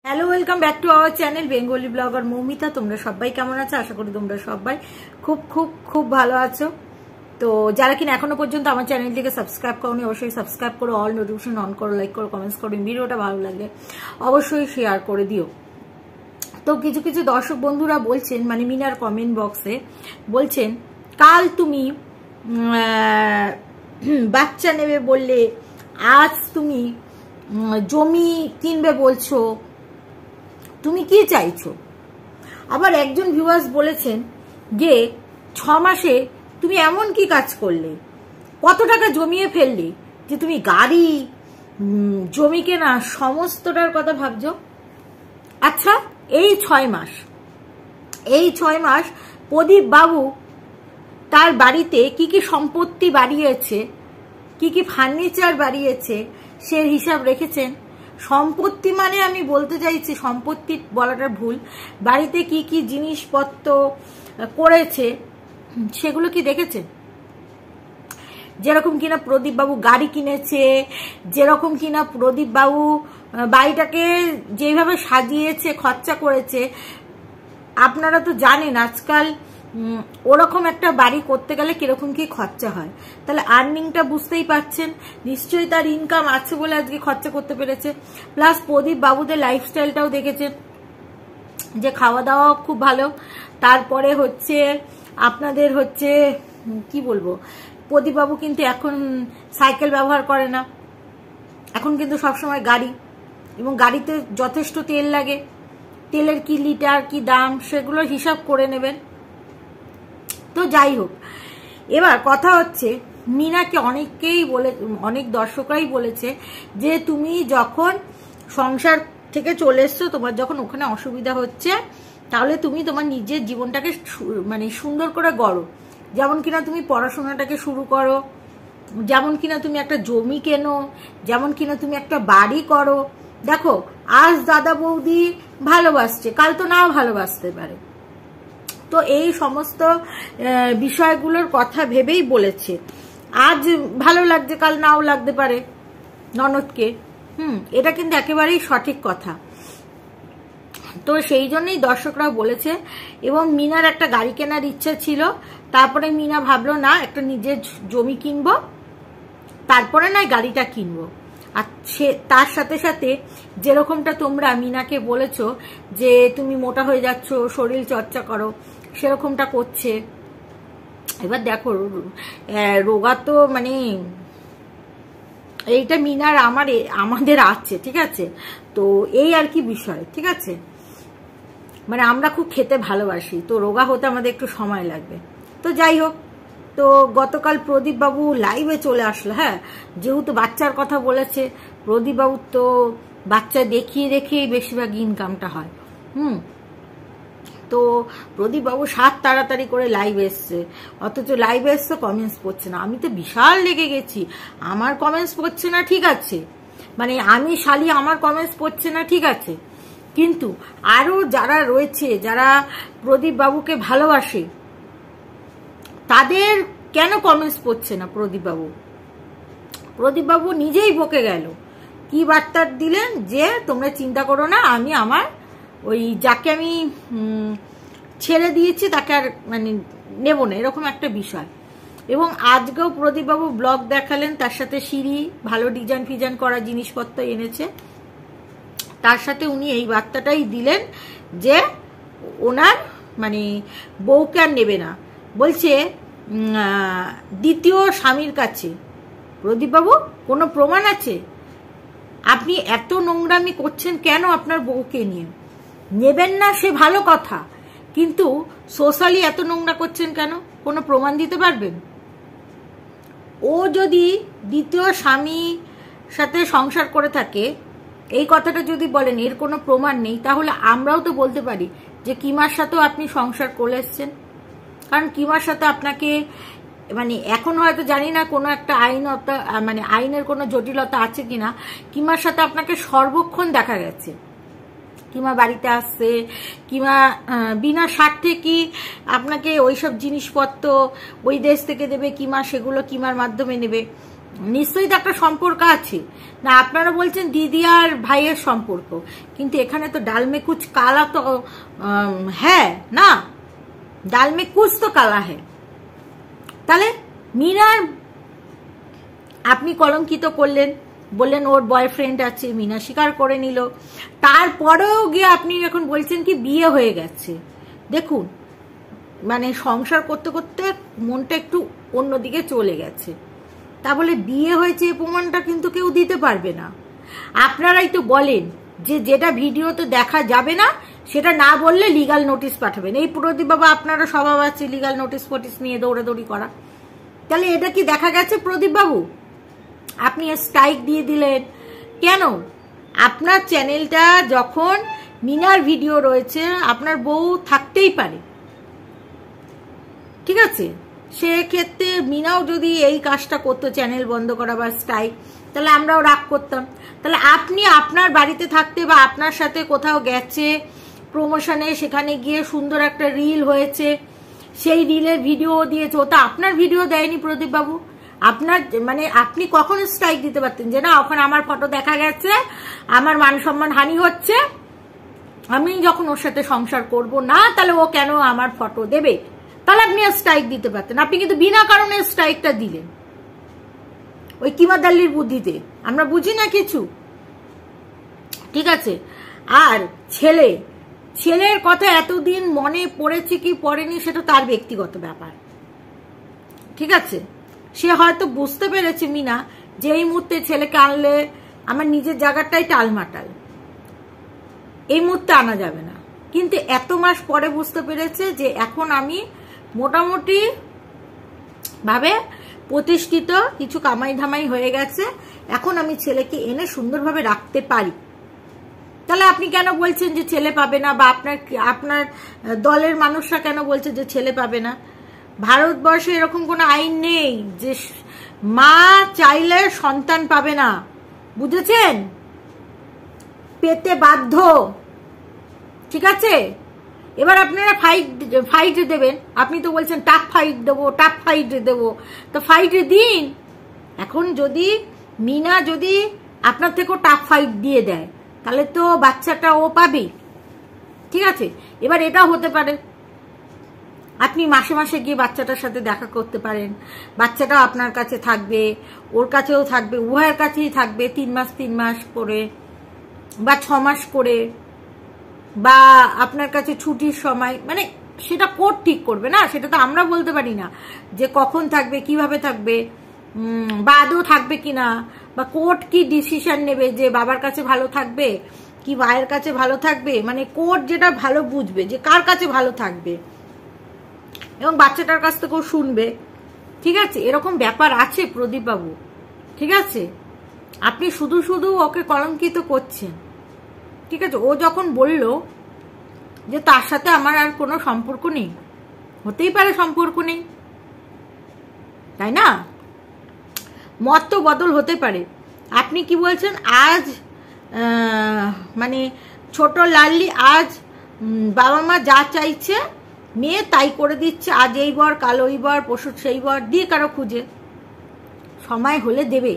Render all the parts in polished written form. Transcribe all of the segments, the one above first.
Hello, welcome back to our channel Bengali blogger Moumita. তোমরা সবাই কেমন আছো? আশা করি তোমরা সবাই খুব খুব খুব ভালো আছো। তো যারা কিনা এখনো পর্যন্ত আমার চ্যানেলটিকে সাবস্ক্রাইব করোনি, অবশ্যই সাবস্ক্রাইব করো, অল নোটিফিকেশন অন করো, লাইক করো, কমেন্টস করো, ভিডিওটা ভালো লাগলে অবশ্যই শেয়ার করে দিও। তো কিছু কিছু দর্শক বন্ধুরা বলছেন, মানে মিনার কমেন্ট বক্সে বলছেন, কাল তুমি বাচ্চা নেবে বললে, আজ তুমি জমি কিনবে বলছো, তুমি কি চাইছো? আবার একজন ভিউয়ার্স বলেছেন যে 6 মাসে তুমি এমন কি কাজ করলে, কত টাকা জমিয়ে ফেললে যে তুমি গাড়ি, জমি কেনা সমস্তটার কথা ভাবছো। আচ্ছা, এই 6 মাস প্রদীপ বাবু তার বাড়িতে কি কি সম্পত্তি বাড়িয়েছে, কি কি ফার্নিচার বাড়িয়েছে, সে হিসাব রেখেছেন? সম্পত্তি মানে আমি বলতে চাইছি, সম্পত্তি বলাটা ভুল, বাড়িতে কি কি জিনিসপত্র করেছে সেগুলো কি দেখেছেন? যেরকম কিনা প্রদীপ বাবু গাড়ি কিনেছে, যেরকম কিনা প্রদীপ বাবু বাড়িটাকে যেভাবে সাজিয়েছে, খরচা করেছে, আপনারা তো জানেন আজকাল ওরকম একটা বাড়ি করতে গেলে কিরকম কি খরচা হয়। তাহলে আর্নিংটা বুঝতেই পারছেন, নিশ্চয়ই তার ইনকাম আছে বলে আজকে খরচা করতে পেরেছে। প্লাস প্রদীপ বাবুদের লাইফস্টাইলটাও দেখেছেন যে খাওয়া দাওয়া খুব ভালো। তারপরে হচ্ছে আপনাদের হচ্ছে কি বলবো, প্রদীপ বাবু কিন্তু এখন সাইকেল ব্যবহার করে না, এখন কিন্তু সবসময় গাড়ি, এবং গাড়িতে যথেষ্ট তেল লাগে। তেলের কি লিটার কি দাম সেগুলো হিসাব করে নেবেন। তো যাই হোক, এবার কথা হচ্ছে, মিনাকে অনেক দর্শকরাই বলেছে যে তুমি যখন সংসার থেকে চলে এসছো, তোমার যখন ওখানে অসুবিধা হচ্ছে, তাহলে তুমি তোমার নিজের জীবনটাকে মানে সুন্দর করে গড়ো। যেমন কিনা তুমি পড়াশোনাটাকে শুরু করো, যেমন কিনা তুমি একটা জমি কেনো, যেমন কিনা তুমি একটা বাড়ি করো। দেখো, আজ দাদা বৌদি ভালোবাসছে, কাল তো নাও ভালোবাসতে পারে। তো এই সমস্ত বিষয়গুলোর কথা ভেবেই বলেছে। আজ ভালো লাগছে, কাল নাও লাগতে পারে ননদকে। এটা কিন্তু একেবারেই সঠিক কথা। তো সেই জন্যই দর্শকরা বলেছে। এবং মিনার একটা গাড়ি কেনার ইচ্ছা ছিল, তারপরে মিনা ভাবলো না, একটা নিজের জমি কিনবো, তারপরে নয় গাড়িটা কিনবো। আর সে তার সাথে সাথে যেরকমটা তোমরা মিনাকে বলেছো যে তুমি মোটা হয়ে যাচ্ছ, শরীর চর্চা করো, সেরকমটা করছে। এবার দেখো, রোগা তো মানে এইটা মিনার আমাদের আছে, ঠিক আছে? তো এই আর কি বিষয়, ঠিক আছে? মানে আমরা খুব খেতে ভালোবাসি, তো রোগা হতে আমাদের একটু সময় লাগবে। তো যাই হোক, তো গতকাল প্রদীপ বাবু লাইভে চলে আসলো। হ্যাঁ, যেহেতু বাচ্চার কথা বলেছে, প্রদীপ বাবুর তো বাচ্চা দেখিয়ে দেখিয়েই বেশিরভাগ ইনকামটা হয়। তো প্রদীপ বাবু তাড়াতাড়ি করে লাইভ এসছে, অথচ লাইভে এসছে কমেন্টস পড়ছে না। আমি তো বিশাল লেগে গেছি, আমার কমেন্টস পড়ছে না ঠিক আছে, মানে আমি শালি আমার কমেন্টস পড়ছে না ঠিক আছে, কিন্তু আরো যারা রয়েছে, যারা প্রদীপ বাবুকে ভালোবাসে, তাদের কেন কমেন্টস পড়ছে না? প্রদীপ বাবু নিজেই বকে গেল, কি বার্তা দিলেন যে তোমরা চিন্তা করো না, আমি আমার ওই যাকে আমি ছেড়ে দিয়েছি তাকে আর মানে নেব না, এরকম একটা বিষয়। এবং আজকেও প্রদীপ বাবু ব্লগ দেখালেন, তার সাথে সিঁড়ি ভালো ডিজাইন করা জিনিসপত্র এনেছে, তার সাথে উনি এই বার্তাটাই দিলেন যে ওনার মানে বউকে আর নেবে না। বলছে দ্বিতীয় স্বামীর কাছে। প্রদীপ বাবু, কোনো প্রমাণ আছে? আপনি এত নোংরামি করছেন কেন আপনার বউকে নিয়ে? নেবেন না সে ভালো কথা, কিন্তু সোশ্যালি এত নোংরা করছেন কেন? কোনো প্রমাণ দিতে পারবেন? ও যদি দ্বিতীয় স্বামীর সাথে সংসার করে থাকে, এই কথাটা যদি বলেন এর কোনো প্রমাণ নেই, তাহলে আমরাও তো বলতে পারি যে কিমার সাথেও আপনি সংসার করে এসছেন। কারণ কিমার সাথে আপনাকে মানে এখন হয়তো জানি না কোনো একটা মানে আইনের কোনো জটিলতা আছে কিনা, কিমার সাথে আপনাকে সর্বক্ষণ দেখা গেছে। কিমা বাড়িতে আসছে, কিমা বিনা স্বার্থে কি আপনাকে ওইসব জিনিসপত্র ওই দেশ থেকে দেবে, কিমা সেগুলো কিমার মাধ্যমে নেবে। নিশ্চয়ই তো একটা সম্পর্ক আছে না। আপনারা বলছেন দিদি আর ভাইয়ের সম্পর্ক, কিন্তু এখানে তো ডাল মে কুছ কালা তো হ্যাঁ না, ডাল মে কুছ তো কালা হ্যাঁ। তাহলে মিনার আপনি কলঙ্কিত করলেন, বললেন ওর বয়ফ্রেন্ড আছে, মিনা স্বীকার করে নিল, তারপরেও গিয়ে আপনি এখন বলছেন কি বিয়ে হয়ে গেছে। দেখুন মানে সংসার করতে করতে মনটা একটু অন্যদিকে চলে গেছে, তা বলে বিয়ে হয়েছে এই প্রমাণটা কিন্তু কেউ দিতে পারবে না। আপনারাই তো বলেন যে যেটা ভিডিওতে দেখা যাবে না সেটা না বললে লিগাল নোটিশ পাঠাবেন। এই প্রদীপ বাবা আপনারা স্বভাব আছে লিগাল নোটিশ ফোটিস নিয়ে দৌড়াদৌড়ি করা। তাহলে এটা কি দেখা গেছে প্রদীপ বাবু? আপনি স্ট্রাইক দিয়ে দিলেন কেন? আপনার চ্যানেলটা যখন মিনার ভিডিও রয়েছে, আপনার বউ থাকতেই পারে, ঠিক আছে, সেক্ষেত্রে মিনাও যদি এই কাজটা করতো চ্যানেল বন্ধ করা বা স্ট্রাইক, তাহলে আমরাও রাগ করতাম। তাহলে আপনি আপনার বাড়িতে থাকতে বা আপনার সাথে কোথাও গেছে প্রমোশনে, সেখানে গিয়ে সুন্দর একটা রিল হয়েছে, সেই রিলের ভিডিও দিয়েছে, ওটা আপনার ভিডিও দেয়নি প্রদীপ বাবু। আপনার মানে আপনি কখন স্ট্রাইক দিতে পারতেন যে না ওখানে আমার ফটো দেখা গেছে, আমার মান সম্মান হানি হচ্ছে, আমি যখন ওর সাথে সংসার করব না তাহলে ও কেন আমার ফটো দেবে, তাহলে আপনি স্ট্রাইক দিতে পারতেন। আপনি কিন্তু বিনা কারণে স্ট্রাইকটা দিলেন ওই কিমাদাল্লির বুদ্ধিতে, আমরা বুঝি না কিছু, ঠিক আছে। আর ছেলের কথা এতদিন মনে পড়েছে কি পড়েনি সেটা তার ব্যক্তিগত ব্যাপার, ঠিক আছে। সে হয়তো বুঝতে পেরেছে মিনা যে এই মুহূর্তে ছেলেকে আনলে আমার নিজের জায়গাটাই টালমাটাল, এই মুহূর্তে আনা যাবে না, কিন্তু এত মাস পরে বুঝতে পেরেছে যে এখন আমি মোটামুটি ভাবে প্রতিষ্ঠিত, কিছু কামাই ধামাই হয়ে গেছে, এখন আমি ছেলেকে এনে সুন্দরভাবে রাখতে পারি। তাহলে আপনি কেন বলছেন যে ছেলে পাবে না, বা আপনার দলের মানুষরা কেন বলছে যে ছেলে পাবে না? ভারতবর্ষে এরকম কোনো আইন নেই যে মা চাইলে সন্তান পাবে না, বুঝেছেন? পেতে বাধ্য, ঠিক আছে। এবার আপনারা ফাইট দেবেন, আপনি তো বলছেন টাফ ফাইট দেবো, তো ফাইট দিন। এখন যদি মিনা যদি আপনার থেকেও টাফ ফাইট দিয়ে দেয় তাহলে তো বাচ্চাটা ও পাবে, ঠিক আছে। এবার এটা হতে পারে আপনি মাসে মাসে গিয়ে বাচ্চাটার সাথে দেখা করতে পারেন, বাচ্চাটাও আপনার কাছে থাকবে, ওর কাছেও থাকবে, উভয়ের কাছেই থাকবে 3 মাস করে বা 6 মাস করে, বা আপনার কাছে ছুটির সময়, মানে সেটা কোর্ট ঠিক করবে না, সেটা তো আমরা বলতে পারি না যে কখন থাকবে, কিভাবে থাকবে, বা আদৌ থাকবে কিনা, বা কোর্ট কি ডিসিশন নেবে যে বাবার কাছে ভালো থাকবে কি ভাইয়ের কাছে ভালো থাকবে, মানে কোর্ট যেটা ভালো বুঝবে যে কার কাছে ভালো থাকবে এবং বাচ্চাটার কাছ থেকেও শুনবে, ঠিক আছে। এরকম ব্যাপার আছে প্রদীপ বাবু, ঠিক আছে। আপনি শুধু শুধু ওকে কলঙ্কিত করছেন, ঠিক আছে। ও যখন বলল যে তার সাথে আমার আর কোনো সম্পর্ক নেই, হতেই পারে সম্পর্ক নেই, তাই না, মত তো বদল হতে পারে। আপনি কি বলছেন আজ মানে ছোট লাল্লি আজ বাবা মা যা চাইছে মেয়ে তাই করে দিচ্ছে, আজ এই বর কাল ওই বর পরশু সেই বর দিয়ে কারো খুঁজে, সময় হলে দেবে।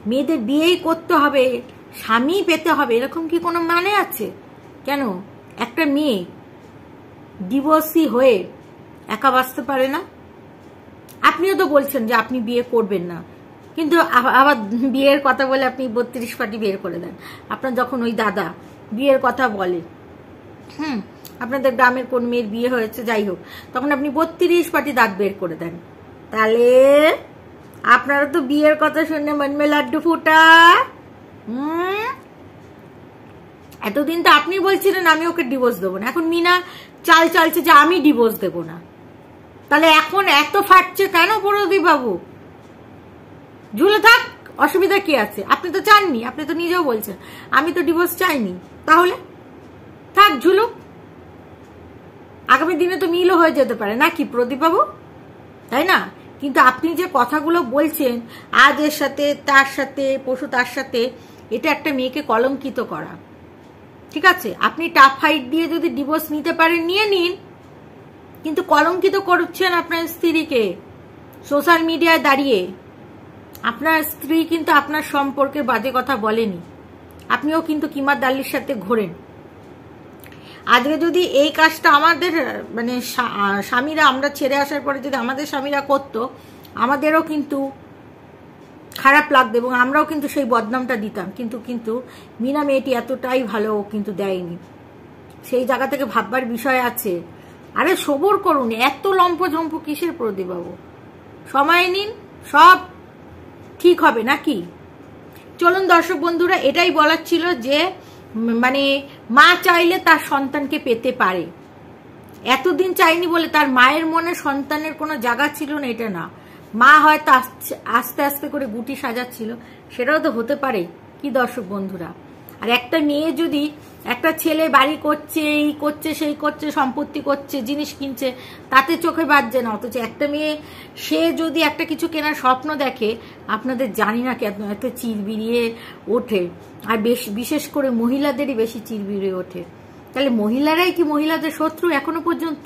মেয়েদের বিয়েই করতে হবে, স্বামী পেতে হবে, এরকম কি কোনো মানে আছে? কেন একটা মেয়ে ডিভোর্সি হয়ে একা বাঁচতে পারে না? আপনিও তো বলছেন যে আপনি বিয়ে করবেন না, কিন্তু আবার বিয়ের কথা বলে আপনি 32 পার্টি বের করে দেন। আপনার যখন ওই দাদা বিয়ের কথা বলে, আপনাদের গ্রামের কোন মেয়ের বিয়ে হয়েছে যাই হোক, তখন আপনি 32 পার্টি দাঁত বের করে দেন। তাহলে আপনারা তো বিয়ের কথা শুনে মন মে লাড্ডু ফুটা। এতদিন তো আপনি বলছিলেন আমি ওকে ডিভোর্স দেবো না, এখন মিনা চাল চালছে যে আমি ডিভোর্স দেবো না, তাহলে এখন এত ফাটছে কেন প্রদীপ বাবু? ঝুলে থাক, অসুবিধা কি আছে? আপনি তো চাননি, আপনি তো নিজেও বলছেন আমি তো ডিভোর্স চাইনি, তাহলে থাক ঝুলুক, আগামী দিনে তো মিলও হয়ে যেতে পারে নাকি প্রদীপ বাবু, তাই না? কিন্তু আপনি যে কথাগুলো বলছেন আজ এর সাথে তার সাথে পশু তার সাথে, এটা একটা মেয়েকে কলঙ্কিত করা, ঠিক আছে। আপনি টাফ ফাইট দিয়ে যদি ডিভোর্স নিতে পারেন নিয়ে নিন, কিন্তু কলঙ্কিত করছেন আপনার স্ত্রীকে সোশ্যাল মিডিয়ায় দাঁড়িয়ে, আপনার স্ত্রী কিন্তু আপনার সম্পর্কে বাজে কথা বলেনি, আপনিও কিন্তু কিমার দাল্লির সাথে ঘোরেন। আজকে যদি এই কাজটা আমাদের মানে স্বামীরা, আমরা ছেড়ে আসার পরে যদি আমাদের স্বামীরা করতো, আমাদেরও কিন্তু খারাপ লাগতো এবং আমরাও কিন্তু সেই বদনামটা দিতাম। কিন্তু মিনা মেয়েটি এতটাই ভালো কিন্তু দেয়নি, সেই জায়গা থেকে ভাববার বিষয় আছে। আরে সবর করুন, এত লম্পঝম্প কিসের প্রদীপবাবু? সময় নিন, সব ঠিক হবে নাকি? চলুন দর্শক বন্ধুরা, এটাই বলার ছিল যে মানে মা চাইলে তার সন্তানকে পেতে পারে। এতদিন চাইনি বলে তার মায়ের মনে সন্তানের কোনো জায়গা ছিল না এটা না, মা হয়তো আস্তে আস্তে করে গুটি সাজাচ্ছিল, সেটাও তো হতে পারে কি দর্শক বন্ধুরা? আর একটা মেয়ে যদি, একটা ছেলে বাড়ি করছে, এই করছে, সেই করছে, সম্পত্তি করছে, জিনিস কিনছে, তাতে চোখে বাজছে না, অথচ একটা মেয়ে সে যদি একটা কিছু কেনার স্বপ্ন দেখে, আপনাদের জানি না কেন এত চিরবিরিয়ে ওঠে। আর বিশেষ করে মহিলাদেরই বেশি চিরবিরিয়ে ওঠে। তাহলে মহিলারাই কি মহিলাদের শত্রু এখনো পর্যন্ত?